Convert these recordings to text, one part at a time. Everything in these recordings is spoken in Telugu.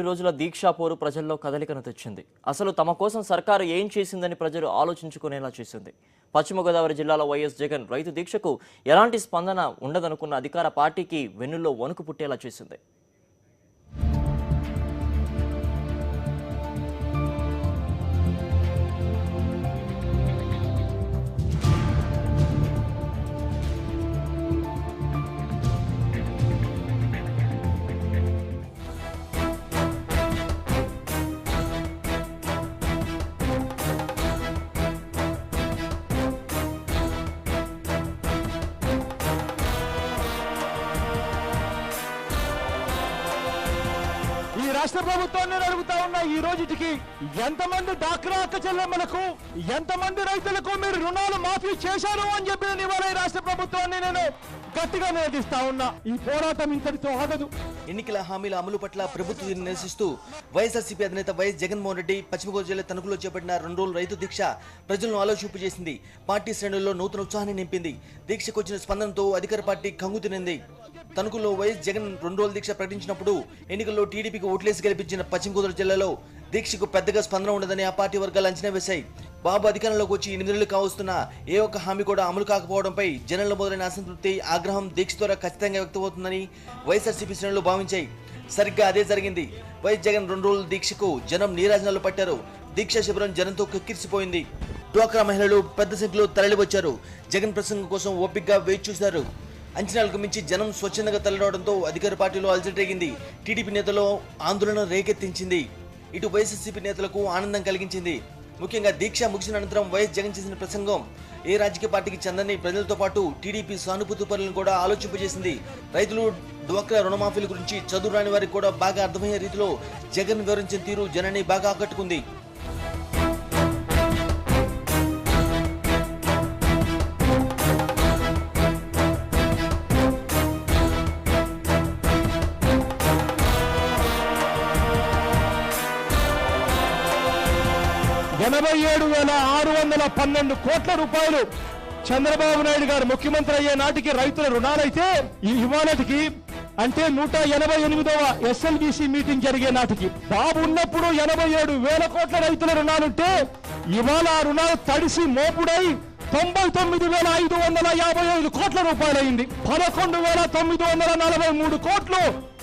ఈ రోజుల దీక్షా పోరు ప్రజల్లో కదలికను తెచ్చింది. అసలు తమ కోసం సర్కారు ఏం చేసిందని ప్రజలు ఆలోచించుకునేలా చేసింది. పశ్చిమ గోదావరి జిల్లాలో వైఎస్ జగన్ రైతు దీక్షకు ఎలాంటి స్పందన ఉండదనుకున్న అధికార పార్టీకి వెన్నుల్లో వణుకు పుట్టేలా చేసింది. రాష్ట్ర ప్రభుత్వాన్ని అడుగుతా ఉన్నా, ఈ రోజుకి ఎంతమంది డాక్రా అక్క చెల్లెమ్మలకు, ఎంతమంది రైతులకు మీరు రుణాలు మాఫీ చేశారు అని చెప్పి ఇవాళ రాష్ట్ర ప్రభుత్వాన్ని నేను గట్టిగా నిలదీస్తా ఉన్నా. ఈ పోరాటం ఇంతటితో ఆగదు. ఎన్నికల హామీల అమలు పట్ల ప్రభుత్వం నిరసిస్తూ వైఎస్ఆర్సీపీ అధినేత వైఎస్ జగన్మోహన్ రెడ్డి పశ్చిమ గోదావరి జిల్లా తణుకులో చేపట్టిన 2 రోజుల రైతు దీక్ష ప్రజలను ఆలోచింపు చేసింది. పార్టీ శ్రేణుల్లో నూతన ఉత్సాహాన్ని నింపింది. దీక్షకు వచ్చిన స్పందనతో అధికార పార్టీ కంగు తినింది. తణుకులో వైఎస్ జగన్ 2 రోజుల దీక్ష ప్రకటించినప్పుడు ఎన్నికల్లో టీడీపీకి ఓట్లేసి గెలిపించిన పశ్చిమ గోదావరి జిల్లాలో దీక్షకు పెద్దగా స్పందన ఉండదని ఆ పార్టీ వర్గాలు అంచనా వేశాయి. బాబు అధికారంలోకి వచ్చి 8 నెలలు కావస్తున్న ఏ ఒక్క హామీ కూడా అమలు కాకపోవడంపై జనంలో మొదలైన అసంతృప్తి, ఆగ్రహం దీక్ష ద్వారా ఖచ్చితంగా వ్యక్తమవుతుందని వైఎస్ఆర్సీపీ శ్రేణులు భావించాయి. సరిగ్గా అదే జరిగింది. వైఎస్ జగన్ 2 రోజుల దీక్షకు జనం నీరాజనాలు పట్టారు. దీక్షా శిబిరం జనంతో కిక్కిరిసిపోయింది. డ్వాక్రా మహిళలు పెద్ద సంఖ్యలో తరలివచ్చారు. జగన్ ప్రసంగం కోసం ఓపికగా వేచి చూశారు. అంచనాలకు మించి జనం స్వచ్ఛందంగా తరలిరావడంతో అధికార పార్టీలో అలజడిరేగింది. టీడీపీ నేతలో ఆందోళన రేకెత్తించింది. ఇటు వైఎస్ఆర్సీపీ నేతలకు ఆనందం కలిగించింది. ముఖ్యంగా దీక్ష ముగిసిన అనంతరం వైఎస్ జగన్ చేసిన ప్రసంగం ఏ రాజకీయ పార్టీకి చెందని ప్రజలతో పాటు టీడీపీ సానుభూతి పరులను కూడా ఆలోచింపజేసింది. రైతులు, డ్వాక్రా రుణమాఫీల గురించి చదువు రాని వారికి కూడా బాగా అర్థమయ్యే రీతిలో జగన్ వివరించిన తీరు జనాన్ని బాగా ఆకట్టుకుంది. ₹87,612 కోట్ల చంద్రబాబు నాయుడు గారు ముఖ్యమంత్రి అయ్యే నాటికి రైతుల రుణాలైతే ఇవాళకి అంటే 188వ ఎస్ఎల్బిసి మీటింగ్ జరిగే నాటికి బాబు ఉన్నప్పుడు 87,000 కోట్ల రైతుల రుణాలుంటే ఇవాళ ఆ రుణాలు తడిసి మోపుడై 99,555 కోట్ల రూపాయలైంది. 11,943 కోట్లు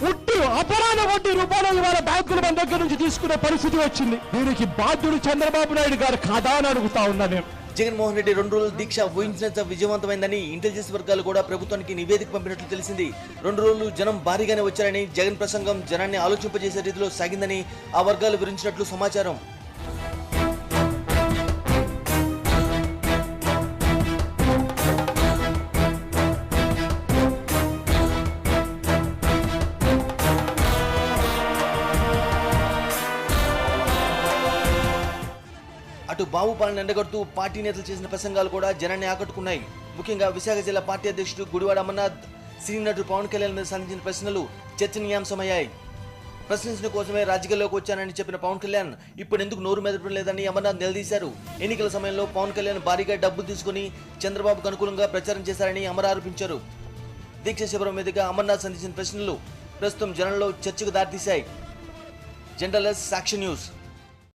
ఉట్టి అపరాధ వడ్డీ రూపాయలు ఇవాళ బ్యాంకుల మన దగ్గర నుంచి తీసుకునే పరిస్థితి వచ్చింది. దీనికి బాధ్యుడు చంద్రబాబు నాయుడు గారు కాదా అని అడుగుతా ఉన్నా నేను. జగన్మోహన్ రెడ్డి 2 రోజుల దీక్ష ఊహించినంత విజయవంతమైందని ఇంటెలిజెన్స్ వర్గాలు కూడా ప్రభుత్వానికి నివేదిక పంపినట్లు తెలిసింది. 2 రోజులు జనం భారీగానే వచ్చారని, జగన్ ప్రసంగం జనాన్ని ఆలోచింపజేసే రీతిలో సాగిందని ఆ వర్గాలు వివరించినట్లు సమాచారం. అటు బాబు పాలన ఎండగడుతూ పార్టీ నేతలు చేసిన ప్రసంగాలు కూడా జనాన్ని ఆకట్టుకున్నాయి. ముఖ్యంగా విశాఖ జిల్లా పార్టీ అధ్యక్షుడు గుడివాడ అమర్నాథ్, సినీ నటుడు పవన్ కళ్యాణ్ మీద సంధించిన ప్రశ్నలు చర్చనీయాంశమయ్యాయి. ప్రశ్నించడం కోసమే రాజకీయాల్లోకి వచ్చానని చెప్పిన పవన్ కళ్యాణ్ ఇప్పుడు ఎందుకు నోరు మెదపడం లేదని అమర్నాథ్ నిలదీశారు. ఎన్నికల సమయంలో పవన్ కళ్యాణ్ భారీగా డబ్బులు తీసుకుని చంద్రబాబుకు అనుకూలంగా ప్రచారం చేశారని అమర్ ఆరోపించారు. దీక్ష శిబిరం మీదుగా అమర్నాథ్ సంధించిన ప్రశ్నలు ప్రస్తుతం జనంలో చర్చకు దారితీశాయి. జర్నలిస్ట్ సాక్షి న్యూస్.